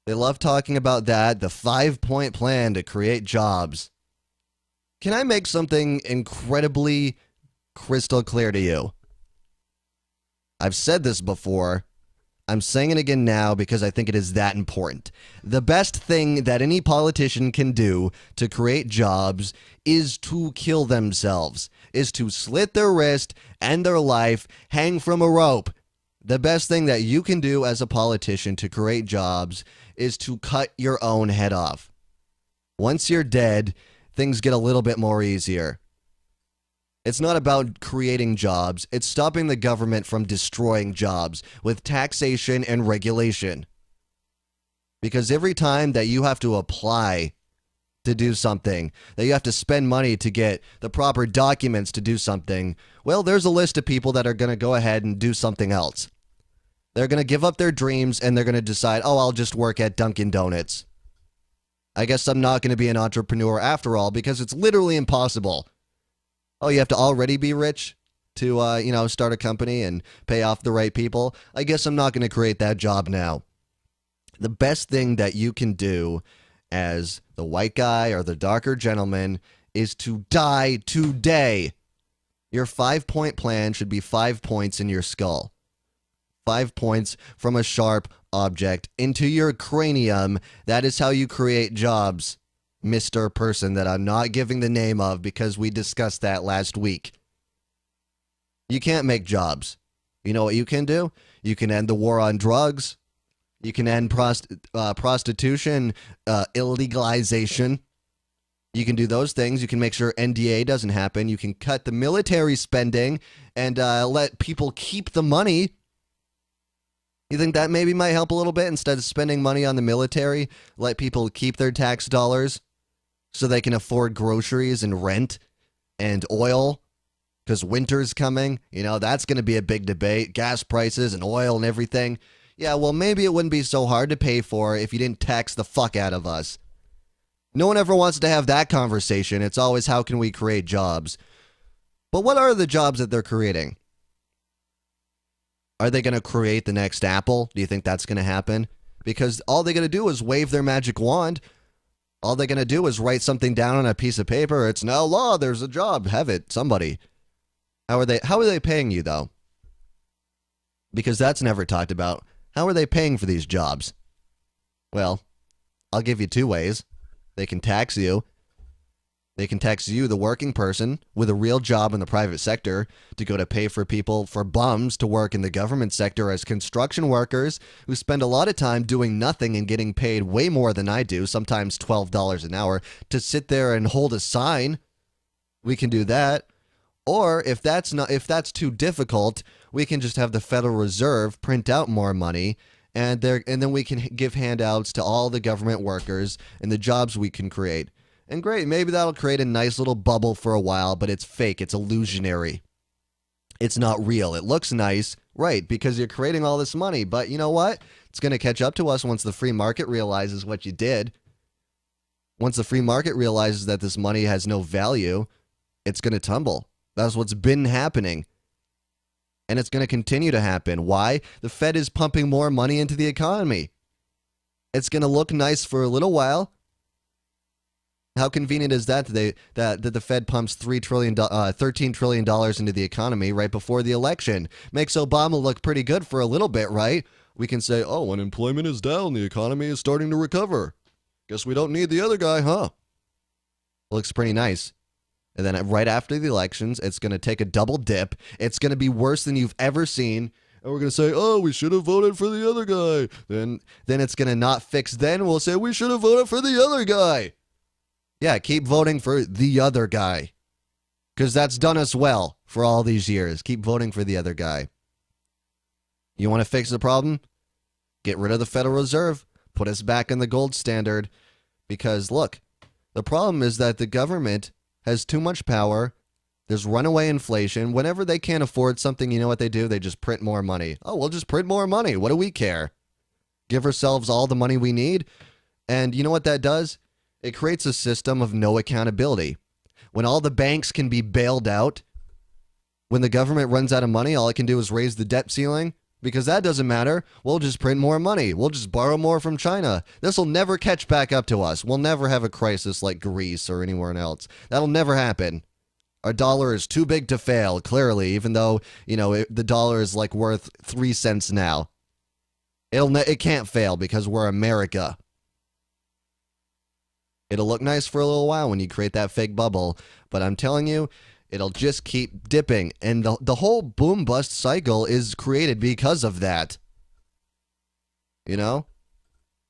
They love talking about that, the 5-point plan to create jobs. Can I make something incredibly crystal clear to you? I've said this before. I'm saying it again now because I think it is that important. The best thing that any politician can do to create jobs is to kill themselves, is to slit their wrist, end their life, hang from a rope. The best thing that you can do as a politician to create jobs is to cut your own head off. Once you're dead, things get a little bit more easier. It's not about creating jobs. It's stopping the government from destroying jobs with taxation and regulation. Because every time that you have to apply to do something, that you have to spend money to get the proper documents to do something, well, there's a list of people that are going to go ahead and do something else. They're going to give up their dreams and they're going to decide, oh, I'll just work at Dunkin' Donuts. I guess I'm not going to be an entrepreneur after all because it's literally impossible. Oh, you have to already be rich to, start a company and pay off the right people. I guess I'm not going to create that job now. The best thing that you can do as the white guy or the darker gentleman is to die today. Your 5-point plan should be 5 points in your skull. 5 points from a sharp object into your cranium. That is how you create jobs. Mr. Person that I'm not giving the name of because we discussed that last week. You can't make jobs. You know what you can do? You can end the war on drugs. You can end prostitution, illegalization. You can do those things. You can make sure NDA doesn't happen. You can cut the military spending and let people keep the money. You think that maybe might help a little bit? Instead of spending money on the military, let people keep their tax dollars so they can afford groceries and rent and oil because winter's coming. That's going to be a big debate. Gas prices and oil and everything. Yeah, well, maybe it wouldn't be so hard to pay for if you didn't tax the fuck out of us. No one ever wants to have that conversation. It's always how can we create jobs. But what are the jobs that they're creating? Are they going to create the next Apple? Do you think that's going to happen? Because all they're going to do is wave their magic wand. All they're going to do is write something down on a piece of paper. It's now law. There's a job. Have it. Somebody. How are they paying you, though? Because that's never talked about. How are they paying for these jobs? Well, I'll give you 2 ways. They can tax you. They can tax you, the working person, with a real job in the private sector to go to pay for people, for bums to work in the government sector as construction workers who spend a lot of time doing nothing and getting paid way more than I do, sometimes $12 an hour, to sit there and hold a sign. We can do that. Or if that's too difficult, we can just have the Federal Reserve print out more money and then we can give handouts to all the government workers and the jobs we can create. And great, maybe that'll create a nice little bubble for a while, but it's fake. It's illusionary. It's not real. It looks nice, right, because you're creating all this money. But you know what? It's going to catch up to us once the free market realizes what you did. Once the free market realizes that this money has no value, it's going to tumble. That's what's been happening. And it's going to continue to happen. Why? The Fed is pumping more money into the economy. It's going to look nice for a little while. How convenient is that that the Fed pumps $13 trillion into the economy right before the election? Makes Obama look pretty good for a little bit, right? We can say, oh, unemployment is down. The economy is starting to recover. Guess we don't need the other guy, huh? Looks pretty nice. And then right after the elections, it's going to take a double dip. It's going to be worse than you've ever seen. And we're going to say, oh, we should have voted for the other guy. Then it's going to not fix. Then we'll say, we should have voted for the other guy. Yeah, keep voting for the other guy. Because that's done us well for all these years. Keep voting for the other guy. You want to fix the problem? Get rid of the Federal Reserve. Put us back in the gold standard. Because, look, the problem is that the government has too much power. There's runaway inflation. Whenever they can't afford something, you know what they do? They just print more money. Oh, we'll just print more money. What do we care? Give ourselves all the money we need. And you know what that does? It creates a system of no accountability. When all the banks can be bailed out, when the government runs out of money, all it can do is raise the debt ceiling. because that doesn't matter. We'll just print more money. We'll just borrow more from China. This will never catch back up to us. We'll never have a crisis like Greece or anywhere else. That'll never happen. Our dollar is too big to fail, clearly, even though, the dollar is like worth 3 cents now. It can't fail because we're America. It'll look nice for a little while when you create that fake bubble, but I'm telling you, it'll just keep dipping. And the whole boom bust cycle is created because of that.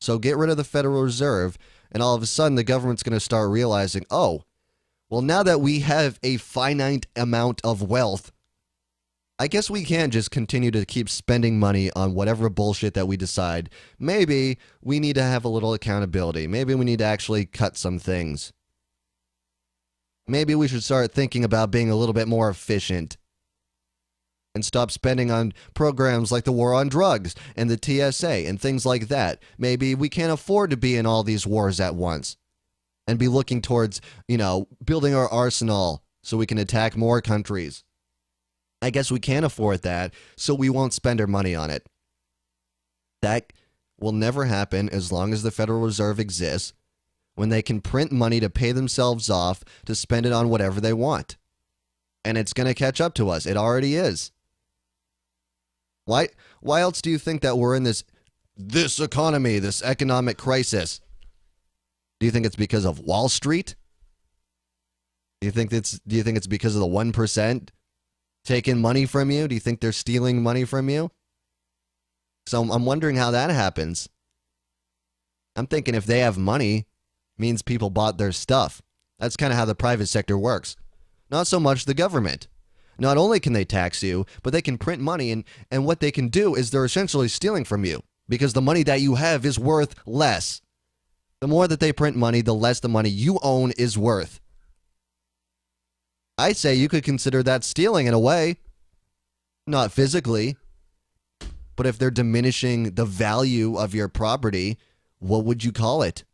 So get rid of the Federal Reserve, and all of a sudden the government's going to start realizing, oh, well, now that we have a finite amount of wealth, I guess we can't just continue to keep spending money on whatever bullshit that we decide. Maybe we need to have a little accountability. Maybe we need to actually cut some things. Maybe we should start thinking about being a little bit more efficient and stop spending on programs like the war on drugs and the TSA and things like that. Maybe we can't afford to be in all these wars at once and be looking towards, building our arsenal so we can attack more countries. I guess we can't afford that, so we won't spend our money on it. That will never happen as long as the Federal Reserve exists, when they can print money to pay themselves off to spend it on whatever they want. And it's going to catch up to us. It already is. Why else do you think that we're in this economy, this economic crisis? Do you think it's because of Wall Street? Do you think it's because of the 1% taking money from you? Do you think they're stealing money from you? So I'm wondering how that happens. I'm thinking if they have money, means people bought their stuff. That's kind of how the private sector works. Not so much the government. Not only can they tax you, but they can print money, and what they can do is they're essentially stealing from you because the money that you have is worth less. The more that they print money, the less the money you own is worth. I say you could consider that stealing in a way. Not physically. But if they're diminishing the value of your property, what would you call it?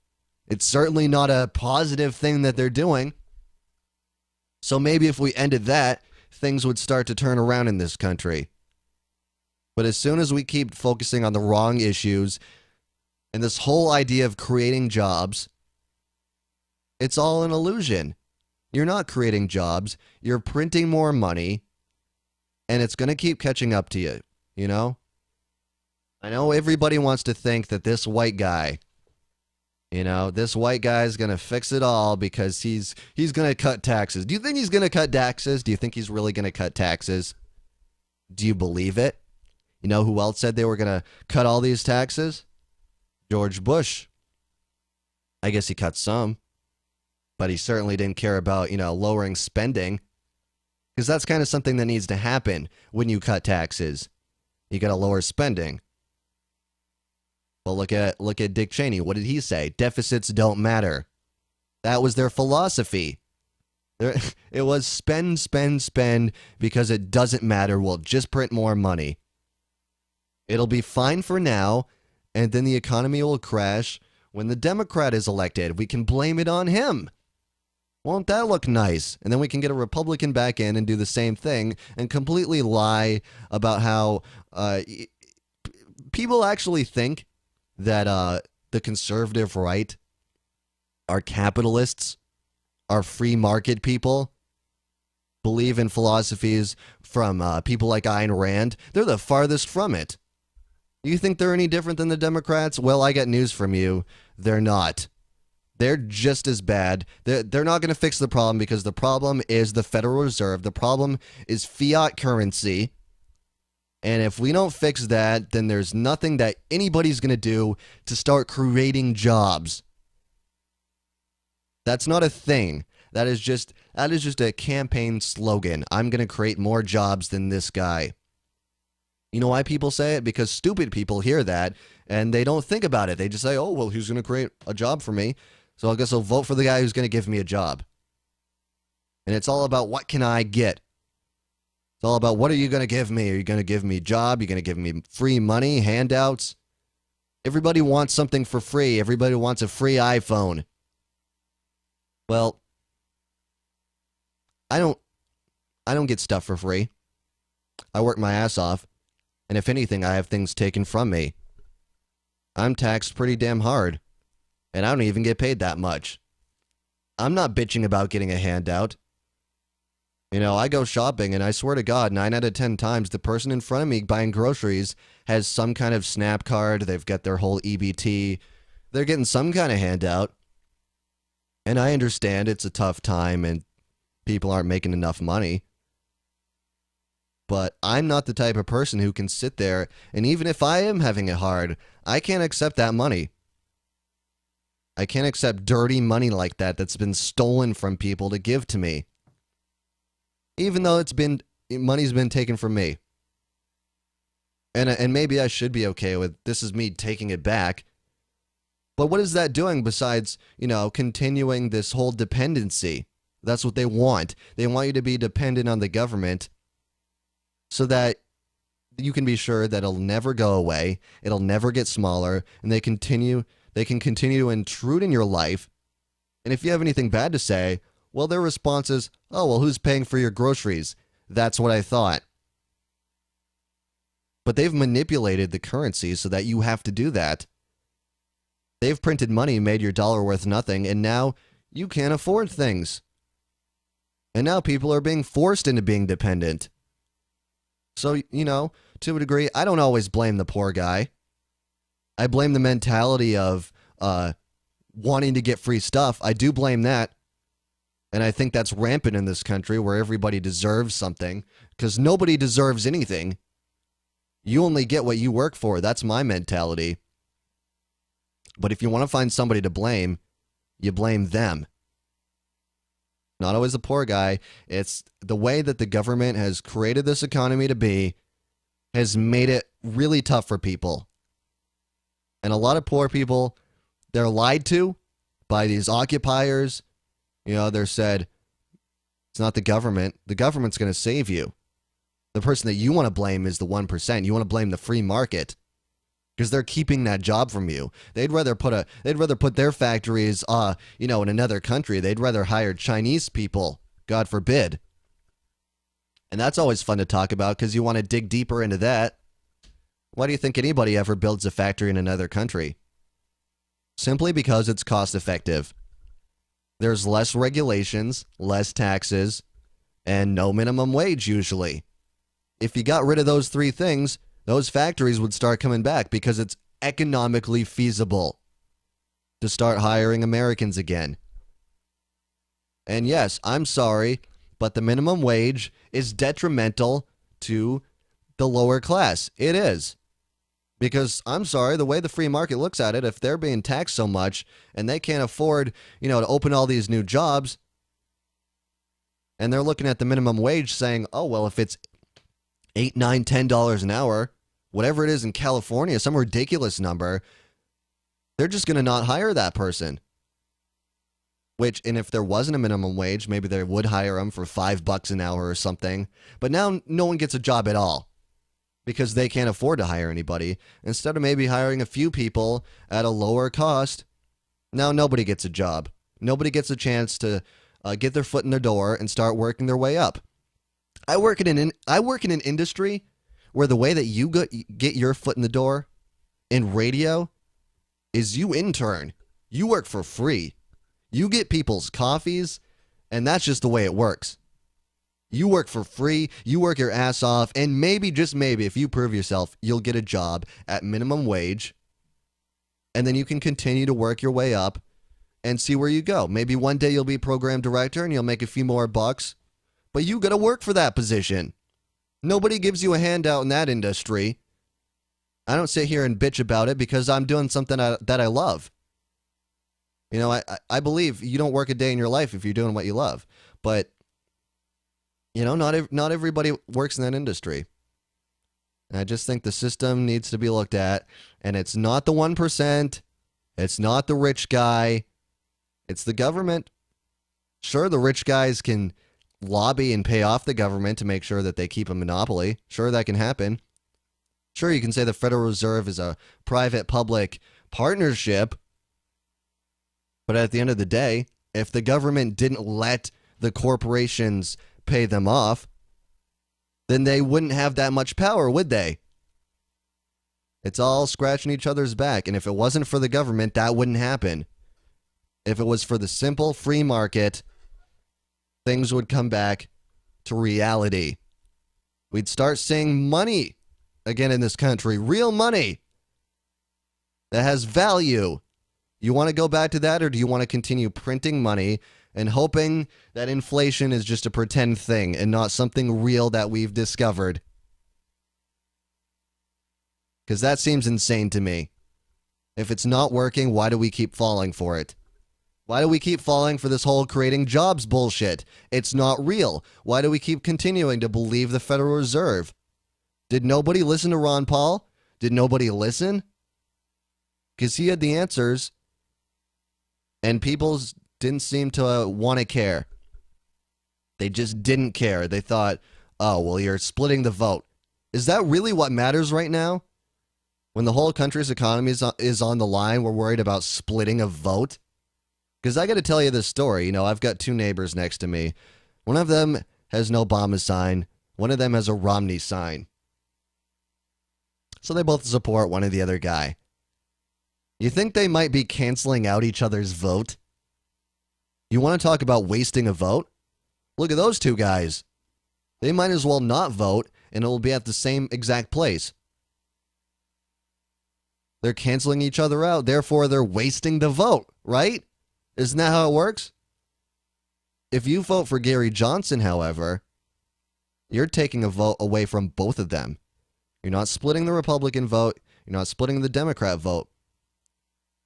It's certainly not a positive thing that they're doing. So maybe if we ended that, things would start to turn around in this country. But as soon as we keep focusing on the wrong issues and this whole idea of creating jobs, it's all an illusion. You're not creating jobs. You're printing more money, and it's going to keep catching up to you, I know everybody wants to think that this white guy, this white guy is going to fix it all because he's going to cut taxes. Do you think he's going to cut taxes? Do you think he's really going to cut taxes? Do you believe it? You know who else said they were going to cut all these taxes? George Bush. I guess he cut some, but he certainly didn't care about, lowering spending, because that's kind of something that needs to happen when you cut taxes. You got to lower spending. Well, look at Dick Cheney. What did he say? Deficits don't matter. That was their philosophy. It was spend, spend, spend because it doesn't matter. We'll just print more money. It'll be fine for now, and then the economy will crash when the Democrat is elected. We can blame it on him. Won't that look nice? And then we can get a Republican back in and do the same thing and completely lie about how people actually think that the conservative right are capitalists, are free market people, believe in philosophies from people like Ayn Rand. They're the farthest from it. You think they're any different than the Democrats? Well, I got news from you. They're not. They're just as bad. They're not going to fix the problem because the problem is the Federal Reserve. The problem is fiat currency. And if we don't fix that, then there's nothing that anybody's going to do to start creating jobs. That's not a thing. That is just a campaign slogan. I'm going to create more jobs than this guy. You know why people say it? Because stupid people hear that and they don't think about it. They just say, oh, well, he's going to create a job for me, so I guess I'll vote for the guy who's going to give me a job. And it's all about what can I get? It's all about what are you going to give me? Are you going to give me a job? Are you going to give me free money, handouts? Everybody wants something for free. Everybody wants a free iPhone. Well, I don't get stuff for free. I work my ass off. And if anything, I have things taken from me. I'm taxed pretty damn hard, and I don't even get paid that much. I'm not bitching about getting a handout. You know, I go shopping, and I swear to God, 9 out of 10 times, the person in front of me buying groceries has some kind of SNAP card. They've got their whole EBT. They're getting some kind of handout. And I understand it's a tough time, and people aren't making enough money. But I'm not the type of person who can sit there, and even if I am having it hard, I can't accept that money. I can't accept dirty money like that that's been stolen from people to give to me. Even though money's been taken from me. And maybe I should be okay with this is me taking it back. But what is that doing besides, continuing this whole dependency? That's what they want. They want you to be dependent on the government so that you can be sure that it'll never go away, it'll never get smaller, and they can continue to intrude in your life. And if you have anything bad to say, well, their response is, oh, well, who's paying for your groceries? That's what I thought. But they've manipulated the currency so that you have to do that. They've printed money, made your dollar worth nothing, and now you can't afford things. And now people are being forced into being dependent. So, to a degree, I don't always blame the poor guy. I blame the mentality of wanting to get free stuff. I do blame that. And I think that's rampant in this country where everybody deserves something because nobody deserves anything. You only get what you work for. That's my mentality. But if you want to find somebody to blame, you blame them. Not always the poor guy. It's the way that the government has created this economy to be has made it really tough for people. And a lot of poor people, they're lied to by these occupiers. They're said, it's not the government. The government's going to save you. The person that you want to blame is the 1%. You want to blame the free market because they're keeping that job from you. They'd rather put their factories, in another country. They'd rather hire Chinese people, God forbid. And that's always fun to talk about because you want to dig deeper into that. Why do you think anybody ever builds a factory in another country? Simply because it's cost effective. There's less regulations, less taxes, and no minimum wage usually. If you got rid of those three things, those factories would start coming back because it's economically feasible to start hiring Americans again. And yes, I'm sorry, but the minimum wage is detrimental to the lower class. It is. Because, I'm sorry, the way the free market looks at it, if they're being taxed so much and they can't afford, to open all these new jobs, and they're looking at the minimum wage saying, oh, well, if it's $8, $9, $10 an hour, whatever it is in California, some ridiculous number, they're just going to not hire that person. And if there wasn't a minimum wage, maybe they would hire them for $5 an hour or something. But now no one gets a job at all. Because they can't afford to hire anybody. Instead of maybe hiring a few people at a lower cost, now nobody gets a job. Nobody gets a chance to get their foot in the door and start working their way up. I work in an industry where the way that you get your foot in the door in radio is you intern. You work for free. You get people's coffees, and that's just the way it works. You work for free, you work your ass off, and maybe, just maybe, if you prove yourself, you'll get a job at minimum wage, and then you can continue to work your way up and see where you go. Maybe one day you'll be program director and you'll make a few more bucks, but you got to work for that position. Nobody gives you a handout in that industry. I don't sit here and bitch about it because I'm doing something that I love. I believe you don't work a day in your life if you're doing what you love, but not everybody works in that industry. And I just think the system needs to be looked at. And it's not the 1%. It's not the rich guy. It's the government. Sure, the rich guys can lobby and pay off the government to make sure that they keep a monopoly. Sure, that can happen. Sure, you can say the Federal Reserve is a private-public partnership. But at the end of the day, if the government didn't let the corporations pay them off, then they wouldn't have that much power, would they? It's all scratching each other's back. And if it wasn't for the government, that wouldn't happen. If it was for the simple free market, things would come back to reality. We'd start seeing money again in this country, real money that has value. You want to go back to that, or do you want to continue printing money and hoping that inflation is just a pretend thing and not something real that we've discovered? Because that seems insane to me. If it's not working, why do we keep falling for it? Why do we keep falling for this whole creating jobs bullshit? It's not real. Why do we keep continuing to believe the Federal Reserve? Did nobody listen to Ron Paul? Did nobody listen? Because he had the answers, and people didn't seem to want to care. They just didn't care. They thought, oh, well, you're splitting the vote. Is that really what matters right now? When the whole country's economy is on the line, we're worried about splitting a vote? Because I got to tell you this story. You know, I've got two neighbors next to me. One of them has an Obama sign. One of them has a Romney sign. So they both support one or the other guy. You think they might be canceling out each other's vote? You want to talk about wasting a vote? Look at those two guys. They might as well not vote, and it will be at the same exact place. They're canceling each other out, therefore they're wasting the vote, right? Isn't that how it works? If you vote for Gary Johnson, however, you're taking a vote away from both of them. You're not splitting the Republican vote. You're not splitting the Democrat vote.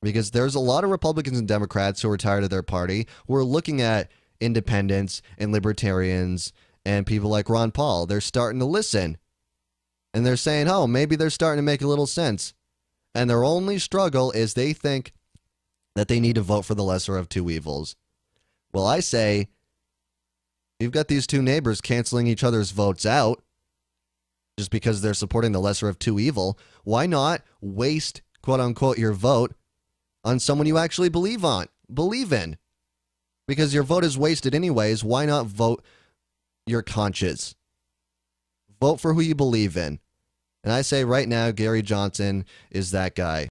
Because there's a lot of Republicans and Democrats who are tired of their party, who are looking at independents and libertarians and people like Ron Paul. They're starting to listen. And they're saying, oh, maybe they're starting to make a little sense. And their only struggle is they think that they need to vote for the lesser of two evils. Well, I say, you've got these two neighbors canceling each other's votes out just because they're supporting the lesser of two evil. Why not waste, quote unquote, your vote on someone you actually believe in? Because your vote is wasted anyways. Why not vote your conscience? Vote for who you believe in. And I say right now, Gary Johnson is that guy.